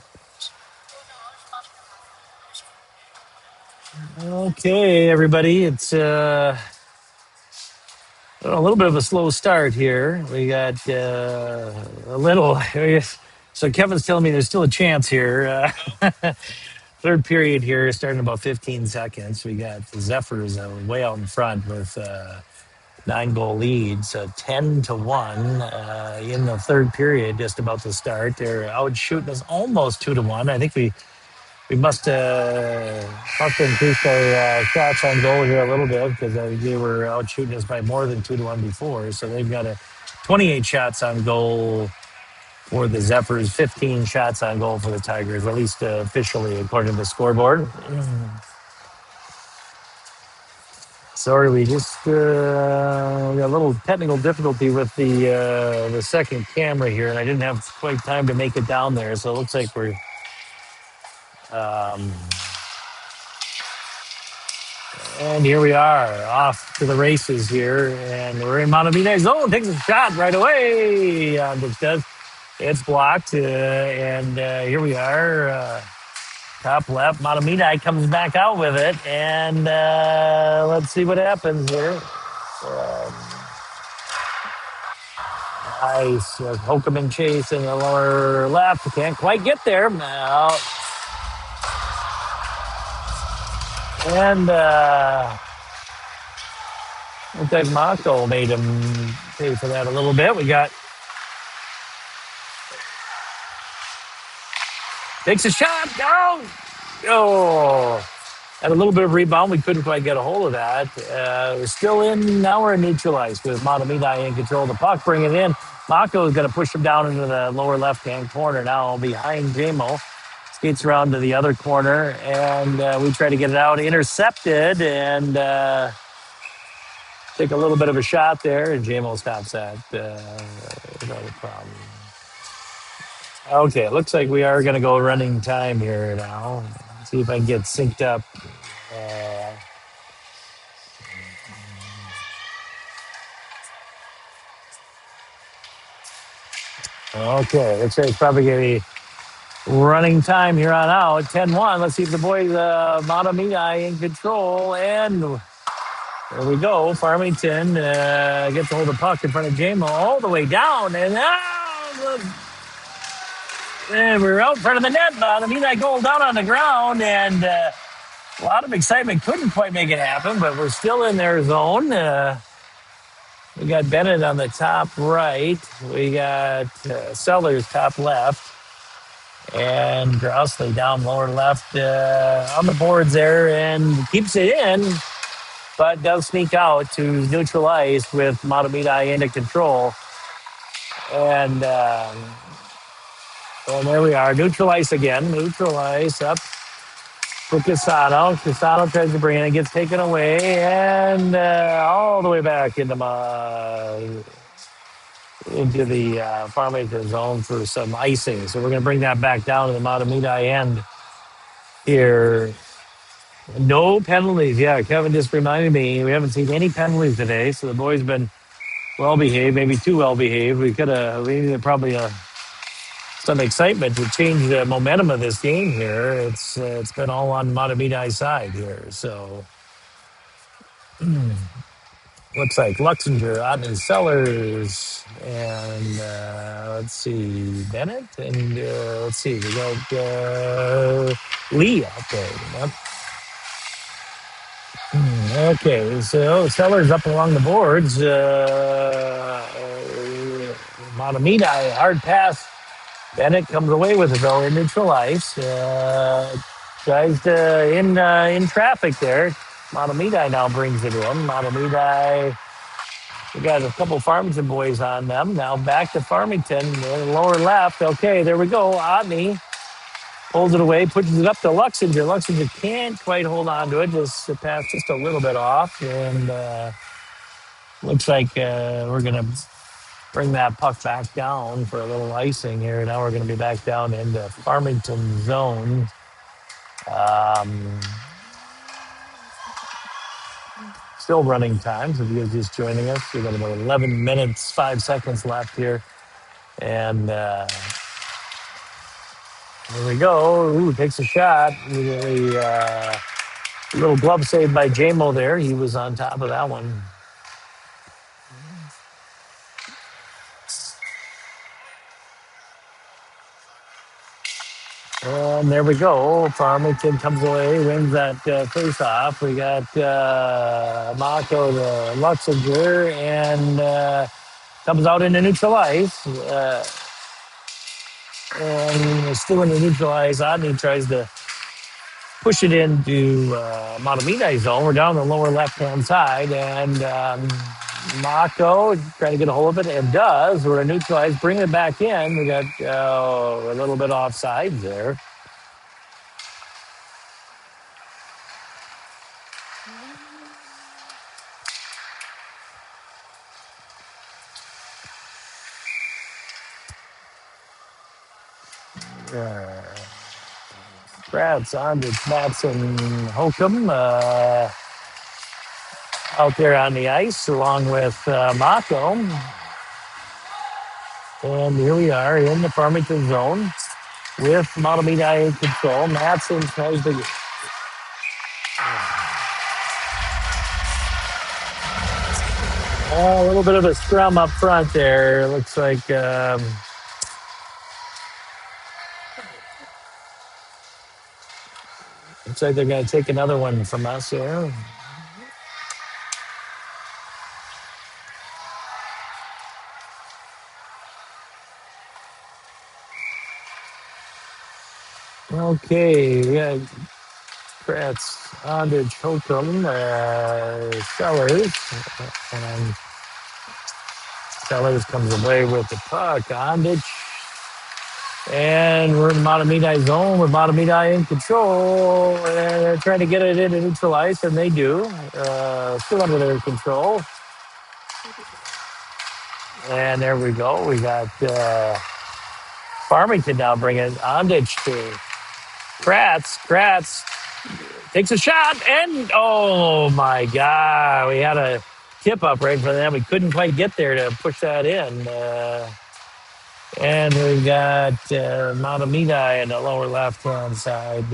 Okay, everybody. It's a little bit of a slow start here. We got a little. So Kevin's telling me there's still a chance here Third period here, starting in about 15 seconds. We got the Zephyrs way out in front with 9-goal lead. So 10-1 in the third period, just about to start. They're out shooting us almost 2-1. I think we must increase our shots on goal here a little bit because they were out shooting us by more than 2-1 before. So they've got 28 shots on goal for the Zephyrs, 15 shots on goal for the Tigers, at least officially according to the scoreboard. Sorry, we just got a little technical difficulty with the second camera here, and I didn't have quite time to make it down there. So it looks like we're um, and here we are off to the races here, and we're in Mahtomedie zone. Takes a shot right away. Which does it's blocked, and here we are. Top left, Mahtomedie comes back out with it, and let's see what happens here. Um, nice. Hokeman chase in the lower left. Can't quite get there. Now. And looks like Mako made him pay for that a little bit. We got takes a shot. Oh, had a little bit of rebound. We couldn't quite get a hold of that. We're still in. Now we're neutralized with Mahtomedie in control of the puck. Bring it in. Mako is going to push him down into the lower left-hand corner now behind JMO. Skates around to the other corner, and we try to get it out. Intercepted, and take a little bit of a shot there, and JMO stops that. No problem. Okay, it looks like we are going to go running time here now. See if I can get synced up. Uh, okay, looks like it's probably going to be running time here on out. 10-1. Let's see if the boys, Mahtomedie in control. And there we go. Farmington gets a hold of the puck in front of JMO all the way down. And we're out in front of the net. Mahtomedie goal down on the ground. And a lot of excitement. Couldn't quite make it happen, but we're still in their zone. We got Bennett on the top right. We got Sellers top left. And Grossley down lower left on the boards there and keeps it in, but does sneak out to neutralize with Mahtomedie into control. And there we are. Neutralize again. Neutralize up for Casano. Casano tries to bring it. It gets taken away. And all the way back into the Farmington zone for some icing. So we're going to bring that back down to the Mahtomedie end here. No penalties. Yeah, Kevin just reminded me we haven't seen any penalties today. So the boys been well behaved, maybe too well behaved. We needed probably some excitement to change the momentum of this game here. It's been all on Mahtomedie's side here. So looks like Luxinger, Otney Sellers, and let's see, Bennett, and let's see, we got Lee out there. Yep. Okay, so Sellers up along the boards. Mahtomedie, hard pass. Bennett comes away with it though in neutral ice. Tries to in traffic there. Mahtomedie now brings it to him. Mahtomedie, we got a couple Farmington boys on them. Now back to Farmington, lower left. Okay, there we go. Otney pulls it away, pushes it up to Luxinger. Luxinger can't quite hold on to it. Just the pass just a little bit off. And looks like we're going to bring that puck back down for a little icing here. Now we're going to be back down into Farmington zone. Still running time. So if you guys just joining us, we've got about 11 minutes, 5 seconds left here. And here we go. Ooh, takes a shot. Really, little glove save by JMO there. He was on top of that one. And there we go. Farmington comes away, wins that face-off. We got Mako to Luxinger and comes out into neutral ice. And still in the neutral ice. Odney tries to push it into Mahtomedie zone. We're down the lower left-hand side. And Mako trying to get a hold of it and does. We're in neutral ice. Bring it back in. We got a little bit offside there. Congrats on to Matson Holcomb out there on the ice along with Mako. And here we are in the Farmington zone with Mahtomedie in control. Matson tries to a little bit of a scrum up front there. Looks like they're going to take another one from us here. Okay, we got Kratz, Ondage, Holcomb, Sellers, and Sellers comes away with the puck. Ondage, and we're in Mahtomedie zone with Mahtomedie in control. And they're trying to get it into neutral ice, and they do. Still under their control. And there we go. We got Farmington now bringing Ondage to Kratz. Kratz takes a shot, and oh my God, we had a tip up right for them. We couldn't quite get there to push that in. And we got Mahtomedie in the lower left-hand side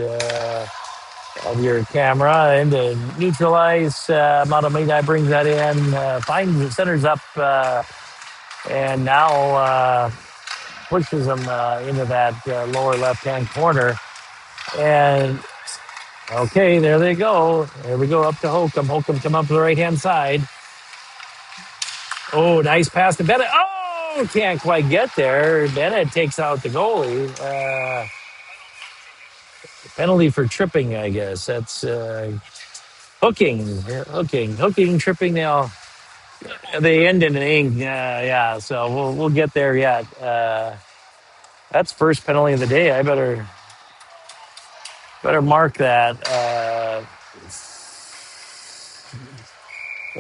of your camera into neutralize. Mahtomedie brings that in, finds the centers up, and now pushes them into that lower left-hand corner. And okay, there they go. There we go up to Holcomb. Holcomb come up to the right-hand side. Oh, nice pass to Bennett. Oh, can't quite get there. Bennett takes out the goalie. Penalty for tripping, I guess. That's hooking, tripping. They end in an ink. Yeah, so we'll get there yet. That's first penalty of the day. I better mark that.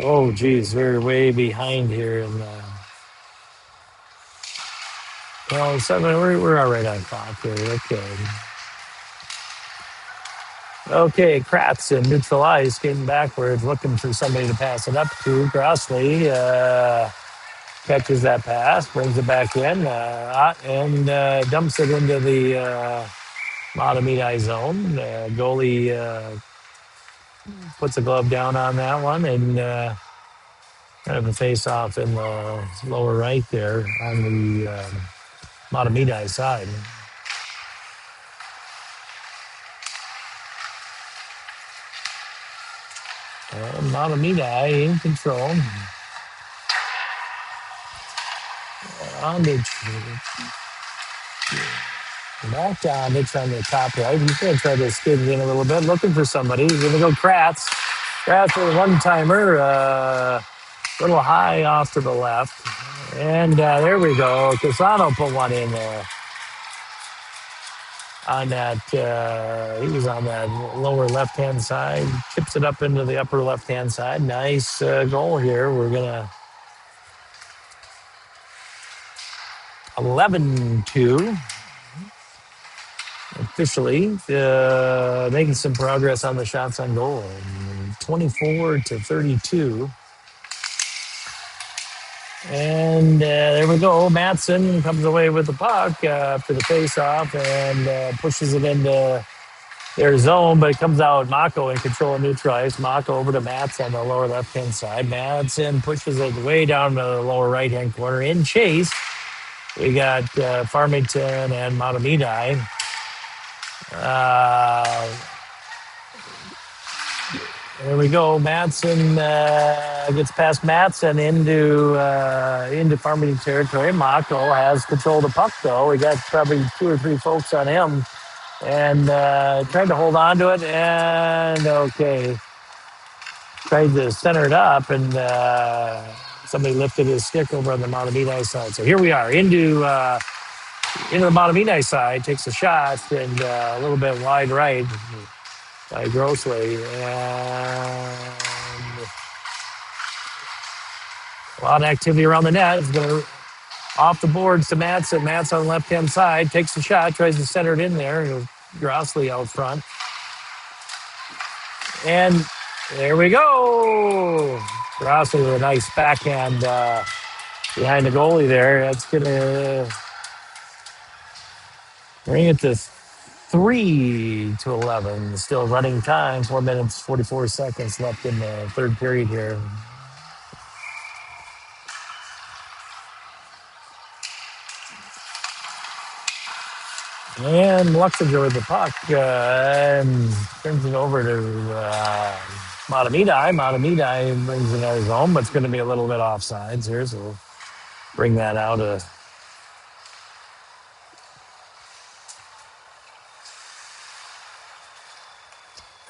Oh, geez, we're way behind here. And well, 7. We're all right on clock here. Okay, Kratz in neutral ice, skating backwards, looking for somebody to pass it up to. Grossley catches that pass, brings it back in, and dumps it into the Mahtomedie zone. Goalie puts a glove down on that one, and kind of a face-off in the lower right there on the Mahtomedie side. Mahtomedie in control. Ondage. Back to Ondage on the top right. He's going to try to skid it in a little bit, looking for somebody. He's going to go Kratz. Kratz with a one-timer. A little high off to the left. And there we go. Casano put one in there. On that, he was on that lower left-hand side. Chips it up into the upper left-hand side. Nice goal here. We're going to 11-2. Officially making some progress on the shots on goal. 24-32. And there we go. Matson comes away with the puck after the face-off and pushes it into their zone, but it comes out Mako in control of neutral ice. Mako over to Matson on the lower left-hand side. Matson pushes it way down to the lower right-hand corner. In chase, we got Farmington and Mahtomedie. Uh, there we go. Matson gets past Matson into Farmington territory. Mako has control of the puck, though. We got probably 2 or 3 folks on him. And tried to hold on to it. And okay, tried to center it up. And somebody lifted his stick over on the Mahtomedie side. So here we are into the Mahtomedie side. Takes a shot and a little bit wide right by Grossly. And a lot of activity around the net. It's going to off the boards to Matson. Matson on the left-hand side takes a shot, tries to center it in there. Grossley out front. And there we go. Grossley with a nice backhand behind the goalie there. That's going to bring it to 3-11. Still running time. 4 minutes, 44 seconds left in the third period here. And Luxinger with the puck and turns it over to Mahtomedie. Mahtomedie brings it out his own, but it's going to be a little bit offsides here, so we'll bring that out.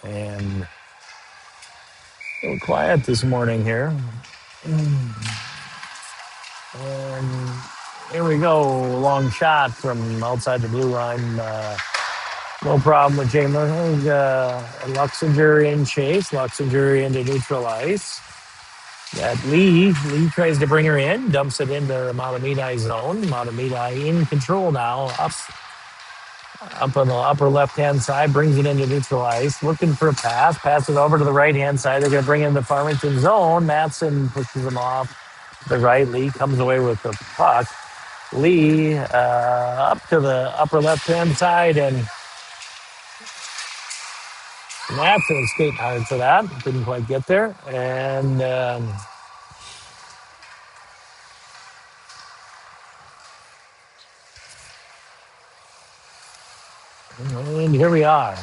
And a little quiet this morning here. And here we go. Long shot from outside the blue line. No problem with Jay Murphy. Luxinger in chase. Luxinger into neutral ice. Got Lee. Lee tries to bring her in. Dumps it into Mahtomedie's zone. Mahtomedie in control now. Up on the upper left-hand side. Brings it into neutral ice. Looking for a pass. Pass it over to the right-hand side. They're going to bring in the Farmington zone. Matson pushes them off the right. Lee comes away with the puck. Lee up to the upper left-hand side, and Matson skating hard for that. Didn't quite get there. And here we are.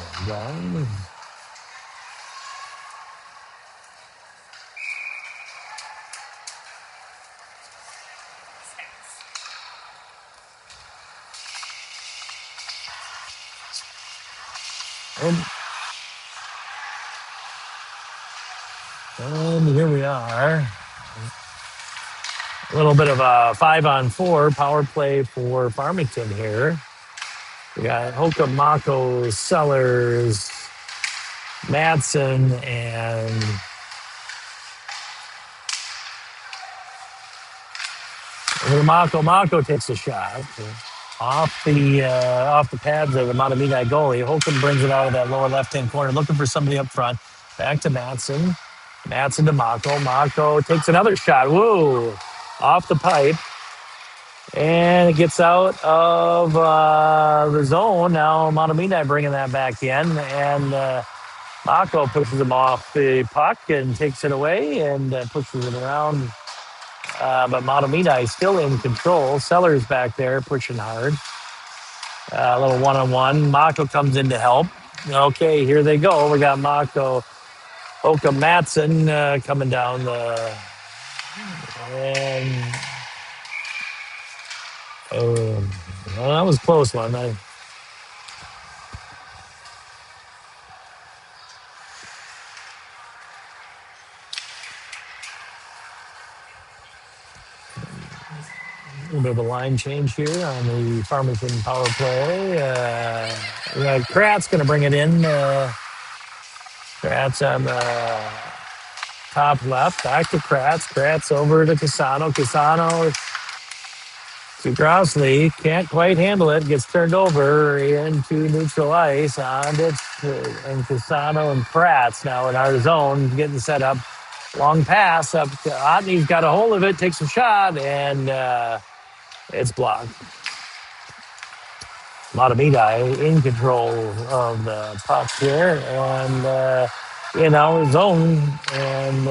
And here we are. A little bit of a 5-on-4 power play for Farmington here. We got Hoka, Mako, Sellers, Matson, and Mako. Mako takes a shot off the pads of the Mahtomedie goalie. Holcomb brings it out of that lower left-hand corner, looking for somebody up front. Back to Matson. Matson to Mako. Mako takes another shot. Woo! Off the pipe. And it gets out of the zone. Now Mahtomedie bringing that back in. And Mako pushes him off the puck and takes it away and pushes it around. But Mahtomedie still in control. Sellers back there pushing hard. A little one-on-one. Mako comes in to help. Okay, here they go. We got Mako, Oka Matson coming down the. And well, that was a close one. A little bit of a line change here on the Farmington power play. We got Kratz going to bring it in. Kratz on the top left. Back to Kratz. Kratz over to Casano. Casano to Grossley. Can't quite handle it. Gets turned over into neutral ice. On it. And Casano and Kratz now in our zone getting set up. Long pass up to Otney's got a hold of it. Takes a shot. And it's blocked. Mahtomedie in control of the puck here and in our zone. And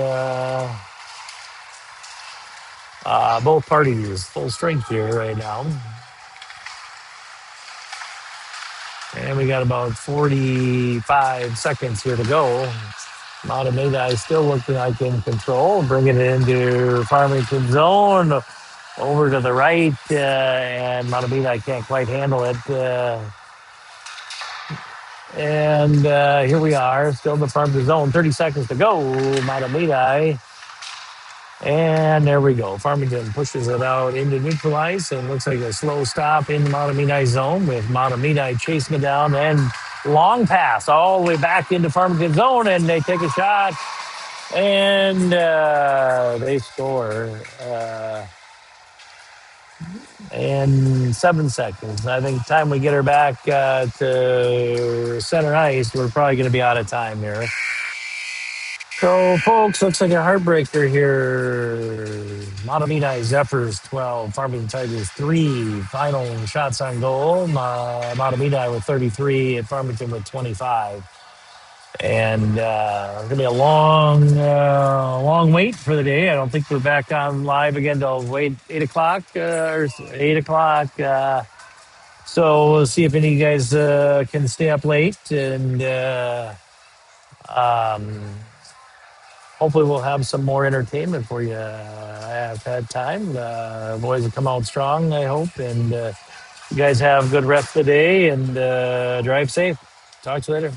both parties full strength here right now. And we got about 45 seconds here to go. Mahtomedie still looking like in control, bringing it into Farmington zone over to the right, and Mahtomedie can't quite handle it. And here we are, still in the Farmington zone. 30 seconds to go. Mahtomedie. And there we go. Farmington pushes it out into neutralize and looks like a slow stop in the Mahtomedie zone with Mahtomedie chasing it down and long pass all the way back into Farmington zone, and they take a shot and they score in 7 seconds. I think time we get her back to center ice, we're probably going to be out of time here. So, folks, looks like a heartbreaker here. Mahtomedi Zephyrs 12, Farmington Tigers 3. Final shots on goal. Mahtomedi with 33 and Farmington with 25. And it's going to be a long wait for the day. I don't think we're back on live again till 8 o'clock or 8 o'clock. So we'll see if any of you guys can stay up late and um, hopefully we'll have some more entertainment for you. I have had time. Boys have come out strong, I hope. And you guys have a good rest of the day and drive safe. Talk to you later.